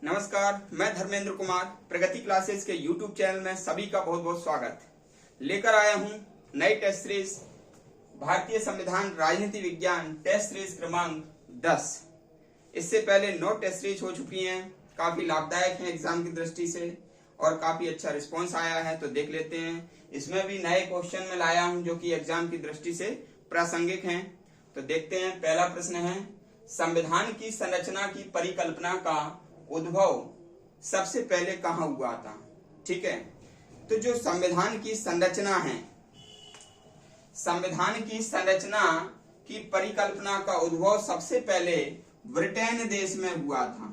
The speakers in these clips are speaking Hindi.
नमस्कार, मैं धर्मेंद्र कुमार प्रगति क्लासेस के YouTube चैनल में सभी का बहुत बहुत स्वागत। लेकर आया हूं नई टेस्ट सीरीज भारतीय संविधान राजनीति विज्ञान टेस्ट सीरीज क्रमांक 10। इससे पहले 9 टेस्ट सीरीज हो चुकी हैं, काफी लाभदायक हैं एग्जाम की दृष्टि से और काफी अच्छा रिस्पॉन्स आया है, तो देख लेते हैं। इसमें भी नए क्वेश्चन में लाया हूं जो कि एग्जाम की दृष्टि से प्रासंगिक हैं, तो देखते हैं। पहला प्रश्न है, संविधान की संरचना की परिकल्पना का उद्भव सबसे पहले कहां हुआ था? ठीक है, तो जो संविधान की संरचना है, संविधान की संरचना की परिकल्पना का उद्भव सबसे पहले ब्रिटेन देश में हुआ था।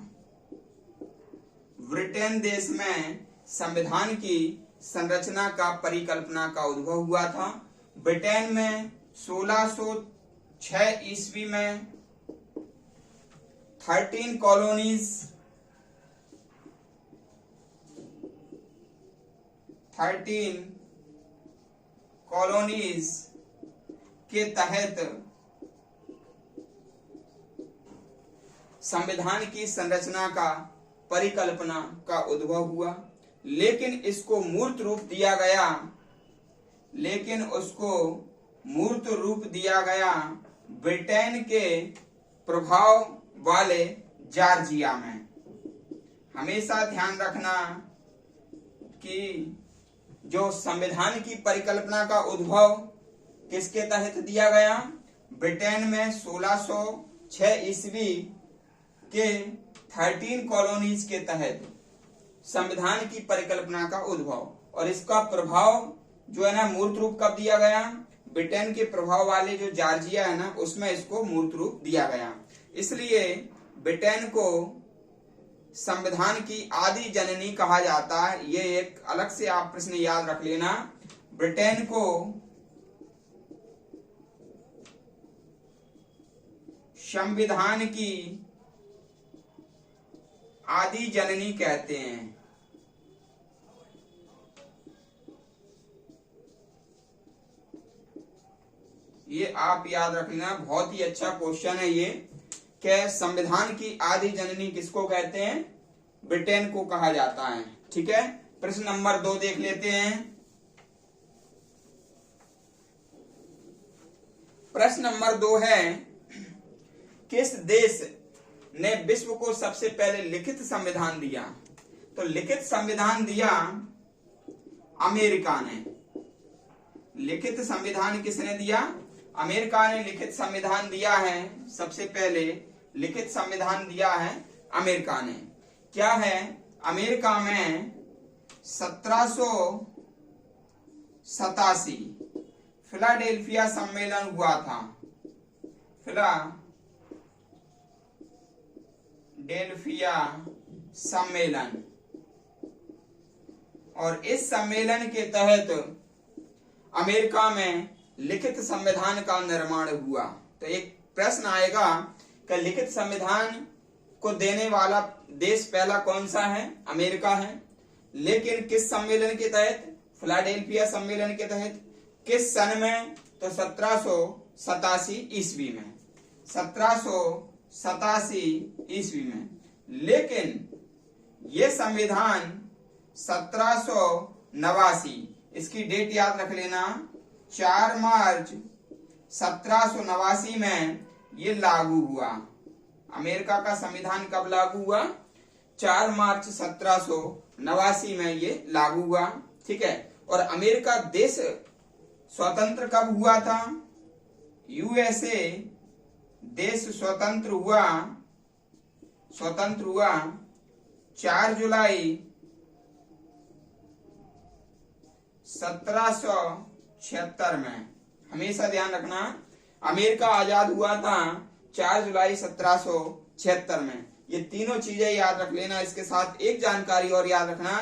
ब्रिटेन देश में संविधान की संरचना का परिकल्पना का उद्भव हुआ था। ब्रिटेन में 1606 ईस्वी में 13 कॉलोनीज 13 कॉलोनीज के तहत संविधान की संरचना का परिकल्पना का उद्भव हुआ, लेकिन इसको मूर्त रूप दिया गया, ब्रिटेन के प्रभाव वाले जॉर्जिया में। हमेशा ध्यान रखना कि जो संविधान की परिकल्पना का उद्भव किसके तहत दिया गया? ब्रिटेन में 1606 ईस्वी के 13 कॉलोनीज के तहत संविधान की परिकल्पना का उद्भव, और इसका प्रभाव जो है ना मूर्त रूप कब दिया गया? ब्रिटेन के प्रभाव वाले जो जॉर्जिया है ना, उसमें इसको मूर्त रूप दिया गया। इसलिए ब्रिटेन को संविधान की आदि जननी कहा जाता है। ये एक अलग से आप प्रश्न याद रख लेना। ब्रिटेन को संविधान की आदि जननी कहते हैं। ये आप याद रख लेना, बहुत ही अच्छा क्वेश्चन है ये, कि संविधान की आदि जननी किसको कहते हैं? ब्रिटेन को कहा जाता है। ठीक है, प्रश्न नंबर 2 देख लेते हैं। प्रश्न नंबर 2 है, किस देश ने विश्व को सबसे पहले लिखित संविधान दिया? तो लिखित संविधान दिया अमेरिका ने। लिखित संविधान किसने दिया? अमेरिका ने लिखित संविधान दिया है। सबसे पहले लिखित संविधान दिया है अमेरिका ने। क्या है? अमेरिका में 1787 फिलाडेल्फिया सम्मेलन हुआ था। फिलाडेल्फिया सम्मेलन, और इस सम्मेलन के तहत अमेरिका में लिखित संविधान का निर्माण हुआ। तो एक प्रश्न आएगा कि लिखित संविधान को देने वाला देश पहला कौन सा है? अमेरिका है। लेकिन किस सम्मेलन के तहत? फिलाडेल्फिया सम्मेलन के तहत। किस सन में? तो 1787 ईस्वी में। 1787 ईस्वी में। लेकिन ये संविधान 1789, इसकी डेट याद रख लेना, 4 मार्च 1789 में ये लागू हुआ। अमेरिका का संविधान कब लागू हुआ? 4 मार्च 1789 में ये लागू हुआ। ठीक है, और अमेरिका देश स्वतंत्र कब हुआ था? यूएसए देश स्वतंत्र हुआ 4 जुलाई 1776 में। हमेशा ध्यान रखना, अमेरिका आजाद हुआ था 4 जुलाई 1776 में। ये तीनों चीजें याद रख लेना। इसके साथ एक जानकारी और याद रखना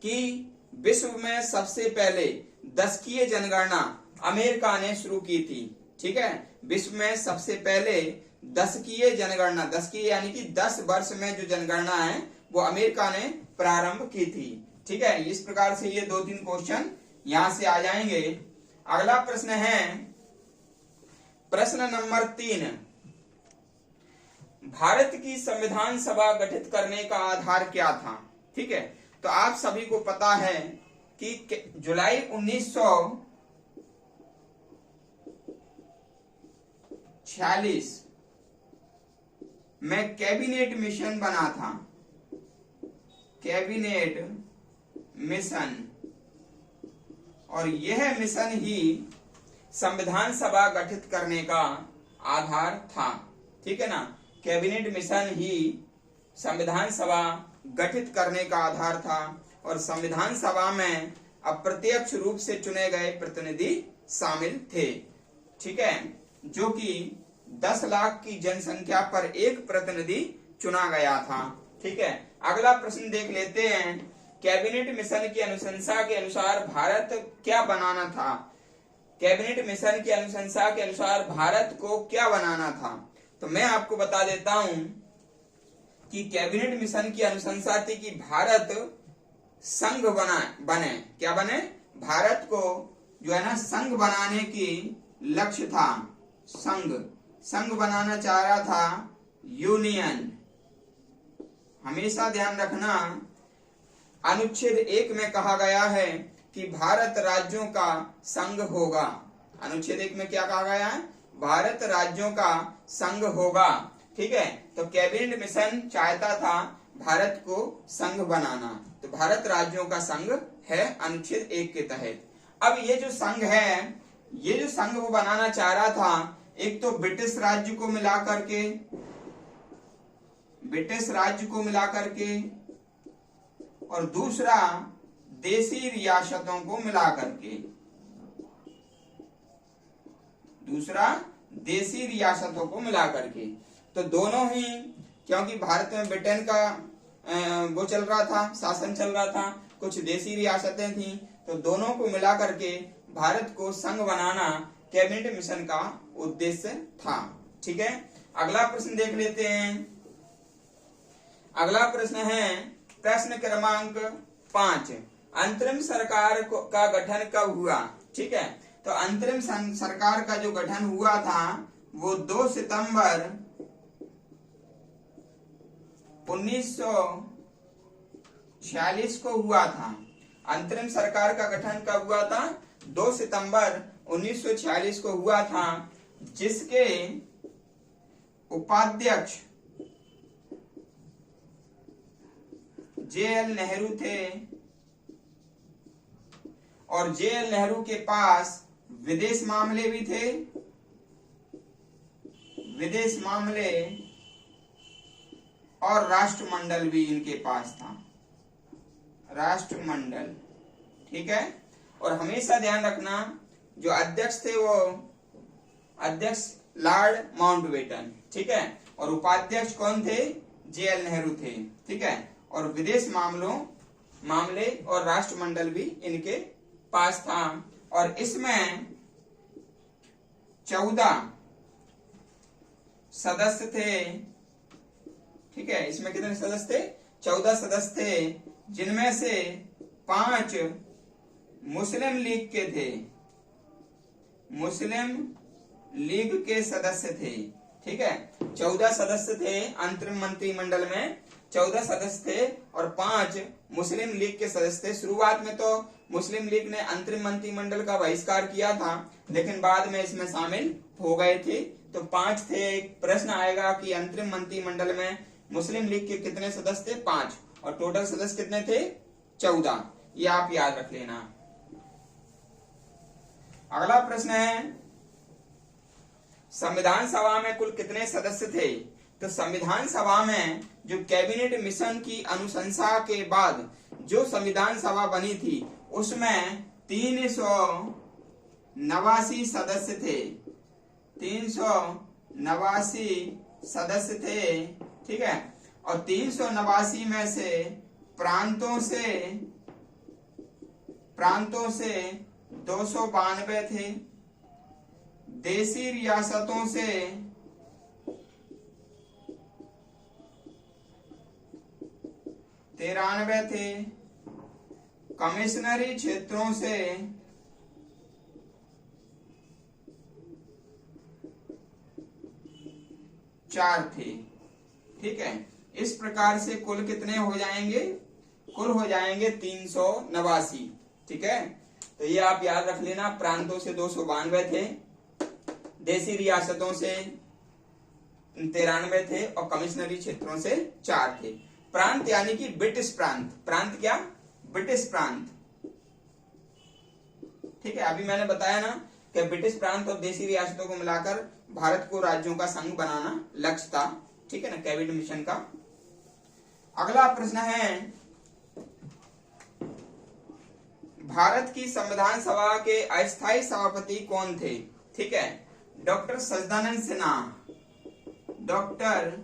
कि विश्व में सबसे पहले दशकीय जनगणना अमेरिका ने शुरू की थी। ठीक है, विश्व में सबसे पहले दशकीय जनगणना, दशकीय यानी कि 10 वर्ष में जो जनगणना है वो अमेरिका ने प्रारंभ की थी। ठीक है, इस प्रकार से ये 2-3 क्वेश्चन यहां से आ जाएंगे। अगला प्रश्न है, प्रश्न नंबर 3, भारत की संविधान सभा गठित करने का आधार क्या था? ठीक है, तो आप सभी को पता है कि जुलाई 1946 में कैबिनेट मिशन बना था, कैबिनेट मिशन, और यह मिशन ही संविधान सभा गठित करने का आधार था। ठीक है ना, कैबिनेट मिशन ही संविधान सभा गठित करने का आधार था, और संविधान सभा में अप्रत्यक्ष रूप से चुने गए प्रतिनिधि शामिल थे। ठीक है, जो कि 10 लाख की जनसंख्या पर एक प्रतिनिधि चुना गया था। ठीक है, अगला प्रश्न देख लेते हैं। कैबिनेट मिशन की अनुशंसा के अनुसार भारत क्या बनाना था? कैबिनेट मिशन की अनुशंसा के अनुसार भारत को क्या बनाना था? तो मैं आपको बता देता हूं कि कैबिनेट मिशन की अनुशंसा थी कि भारत संघ बने। क्या बने? भारत को जो है ना संघ बनाने की लक्ष्य था। संघ बनाना चाह रहा था, यूनियन। हमेशा ध्यान रखना, अनुच्छेद 1 में कहा गया है कि भारत राज्यों का संघ होगा। अनुच्छेद 1 में क्या कहा गया है? भारत राज्यों का संघ होगा। ठीक है, तो कैबिनेट मिशन चाहता था भारत को संघ बनाना, तो भारत राज्यों का संघ है अनुच्छेद 1 के तहत। अब ये जो संघ है, ये जो संघ वो बनाना चाह रहा था, एक तो ब्रिटिश राज्य को मिलाकर के, और दूसरा देसी रियासतों को मिलाकर के, तो दोनों ही, क्योंकि भारत में ब्रिटेन का वो चल रहा था, शासन चल रहा था, कुछ देसी रियासतें थी, तो दोनों को मिला करके भारत को संघ बनाना कैबिनेट मिशन का उद्देश्य था। ठीक है, अगला प्रश्न देख लेते हैं। अगला प्रश्न है प्रश्न क्रमांक 5, अंतरिम सरकार का गठन कब हुआ? ठीक है, तो अंतरिम सरकार का जो गठन हुआ था वो 2 सितंबर 1946 को हुआ था। अंतरिम सरकार का गठन कब हुआ था? 2 सितंबर 1946 को हुआ था, जिसके उपाध्यक्ष JL नेहरू थे, और JL नेहरू के पास विदेश मामले भी थे, विदेश मामले और राष्ट्रमंडल भी इनके पास था, राष्ट्रमंडल। ठीक है, और हमेशा ध्यान रखना जो अध्यक्ष थे वो अध्यक्ष लॉर्ड माउंटबेटन। ठीक है, और उपाध्यक्ष कौन थे? JL नेहरू थे। ठीक है, और विदेश मामले और राष्ट्रमंडल भी इनके पास था, और इसमें 14 सदस्य थे। ठीक है, इसमें कितने सदस्य थे? 14 सदस्य थे, जिनमें से 5 मुस्लिम लीग के थे, मुस्लिम लीग के सदस्य थे। ठीक है, 14 सदस्य थे अंतरिम मंत्रिमंडल में, 14 सदस्य थे और 5 मुस्लिम लीग के सदस्य थे। शुरुआत में तो मुस्लिम लीग ने अंतरिम मंत्रिमंडल का बहिष्कार किया था, लेकिन बाद में इसमें शामिल हो गए थे, तो 5 थे। एक प्रश्न आएगा कि अंतरिम मंत्रिमंडल में मुस्लिम लीग के कितने सदस्य थे? 5, और टोटल सदस्य कितने थे? 14। ये आप याद रख लेना। अगला प्रश्न है संविधान सभा में कुल कितने सदस्य थे? तो संविधान सभा में जो कैबिनेट मिशन की अनुशंसा के बाद जो संविधान सभा बनी थी उसमें 389 सदस्य थे, 389 सदस्य थे। ठीक है, और 389 में से प्रांतों से 292 थे, देसी रियासतों से 93 थे, कमिश्नरी क्षेत्रों से 4 थे। ठीक है, इस प्रकार से कुल कितने हो जाएंगे, कुल हो जाएंगे 389। ठीक है, तो ये आप याद रख लेना। प्रांतों से 292 थे, देशी रियासतों से 93 थे और कमिश्नरी क्षेत्रों से 4 थे। प्रांत यानी कि ब्रिटिश प्रांत, प्रांत क्या, ब्रिटिश प्रांत। ठीक है, अभी मैंने बताया ना कि ब्रिटिश प्रांत और देशी रियासतों को मिलाकर भारत को राज्यों का संघ बनाना लक्ष्य था। ठीक है ना, कैबिनेट मिशन का। अगला प्रश्न है, भारत की संविधान सभा के अस्थायी सभापति कौन थे। ठीक है, डॉक्टर सच्चिदानंद सिन्हा, डॉक्टर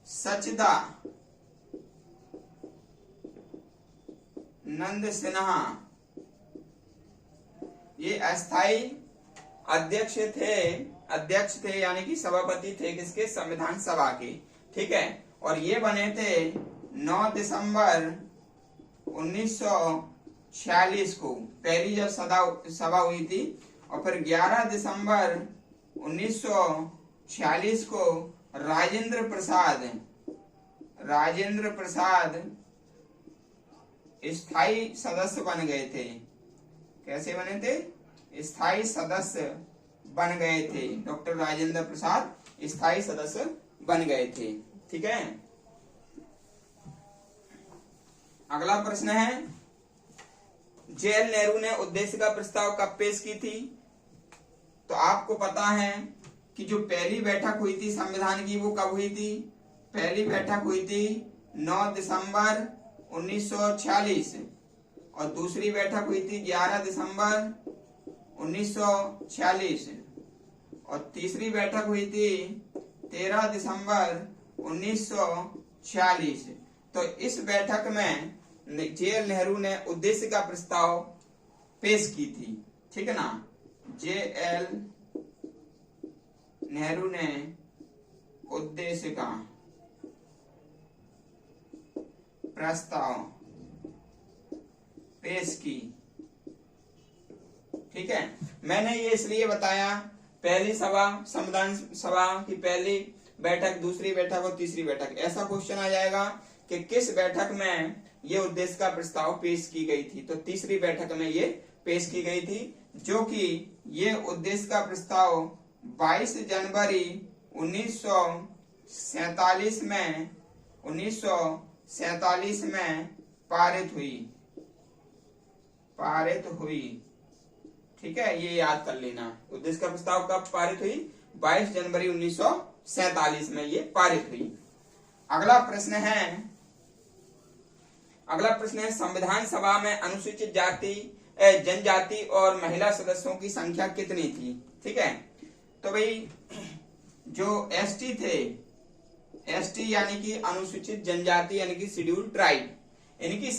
सच्चिदानंद सिन्हा ये अस्थायी अध्यक्ष थे यानी कि सभापति थे किसके, संविधान सभा के। ठीक है, और ये बने थे 9 दिसंबर 1946 को, पहली जब सभा हुई थी, और फिर 11 दिसंबर 1946 को राजेंद्र प्रसाद स्थायी सदस्य बन गए थे। कैसे बने थे, स्थायी सदस्य बन गए थे। डॉक्टर राजेंद्र प्रसाद स्थायी सदस्य बन गए थे। ठीक है, अगला प्रश्न है, जवाहरलाल नेहरू ने उद्देश्य का प्रस्ताव कब पेश की थी। तो आपको पता है कि जो पहली बैठक हुई थी संविधान की, वो कब हुई थी, पहली बैठक हुई थी 9 दिसंबर 1946 और दूसरी बैठक हुई थी 11 दिसंबर 1946 और तीसरी बैठक हुई थी 13 दिसंबर 1946। तो इस बैठक में जवाहरलाल नेहरू ने उद्देश्य का प्रस्ताव पेश की थी। ठीक है ना, जवाहरलाल नेहरू ने उद्देश्य का प्रस्ताव पेश की। ठीक है, मैंने ये इसलिए बताया, पहली सभा, संविधान सभा की पहली बैठक, दूसरी बैठक और तीसरी बैठक, ऐसा क्वेश्चन आ जाएगा कि किस बैठक में ये उद्देश्य का प्रस्ताव पेश की गई थी। तो तीसरी बैठक में ये पेश की गई थी, जो कि ये उद्देश्य का प्रस्ताव 22 जनवरी 1947 में पारित हुई। ठीक है, ये याद कर लेना, उद्देश्य का प्रस्ताव कब पारित हुई, 22 जनवरी 1947 में ये पारित हुई। अगला प्रश्न है संविधान सभा में अनुसूचित जाति, जनजाति और महिला सदस्यों की संख्या कितनी थी। ठीक है, तो भाई जो एसटी थे, एसटी यानी कि अनुसूचित जनजाति यानी कि शेड्यूल ट्राइब, इनकी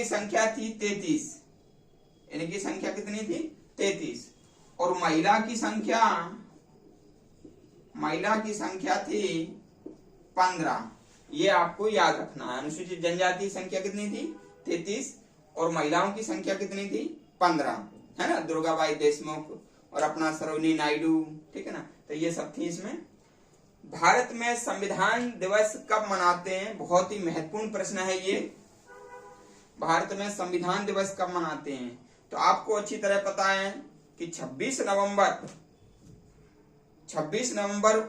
संख्या थी 33। इनकी संख्या कितनी थी, 33। और महिला की संख्या थी 15। ये आपको याद रखना है। अनुसूचित जनजाति संख्या कितनी थी, 33, और महिलाओं की संख्या कितनी थी, 15, है ना। दुर्गाबाई देशमुख और अपना सरोजिनी नायडू, ठीक है ना, तो ये सब थी इसमें। भारत में संविधान दिवस कब मनाते हैं, बहुत ही महत्वपूर्ण प्रश्न है ये। भारत में संविधान दिवस कब मनाते हैं, तो आपको अच्छी तरह पता है कि 26 नवंबर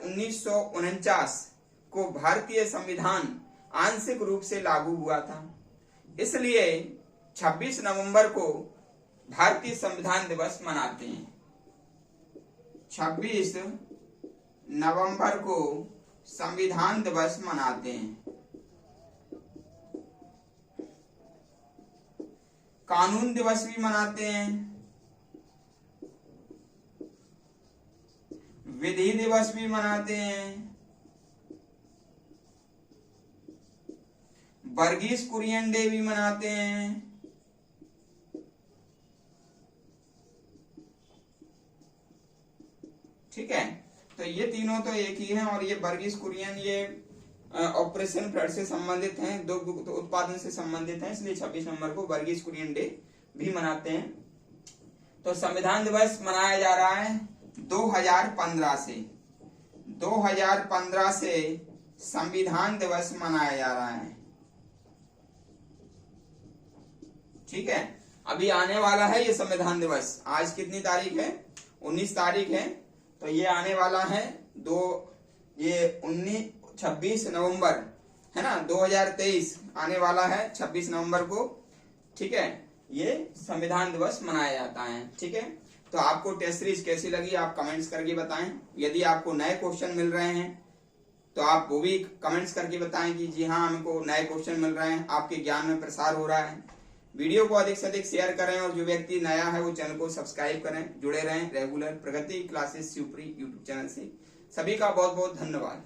1949 को भारतीय संविधान आंशिक रूप से लागू हुआ था। इसलिए 26 नवंबर को भारतीय संविधान दिवस मनाते हैं। 26 नवंबर को संविधान दिवस मनाते हैं। कानून दिवस भी मनाते हैं, विधि दिवस भी मनाते हैं, वर्गीस कुरियन डे भी मनाते हैं, ठीक है। तो ये तीनों तो एक ही हैं, और ये वर्गीस कुरियन ये ऑपरेशन फ्लड से संबंधित हैं, दुग्ध उत्पादन से संबंधित हैं, इसलिए 26 नवंबर को वर्गीस कुरियन डे भी मनाते हैं। तो संविधान दिवस मनाया जा रहा है 2015 से। 2015 से संविधान दिवस मनाया जा रहा है। ठीक है, अभी आने वाला है ये संविधान दिवस। आज कितनी तारीख है? 19 तारीख है। तो ये आने वाला है 26 नवंबर है ना, 2023 आने वाला है 26 नवंबर को। ठीक है, ये संविधान दिवस मनाया जाता है। ठीक है, तो आपको टेस्ट सीरीज कैसी लगी आप कमेंट्स करके बताएं। यदि आपको नए क्वेश्चन मिल रहे हैं तो आप वो भी कमेंट्स करके बताएं कि जी हाँ हमको नए क्वेश्चन मिल रहे हैं, आपके ज्ञान में प्रसार हो रहा है। वीडियो को अधिक से अधिक शेयर करें और जो व्यक्ति नया है वो चैनल को सब्सक्राइब करें। जुड़े रहें रेगुलर प्रगति क्लासेस शिवपुरी यूट्यूब चैनल से। सभी का बहुत बहुत धन्यवाद।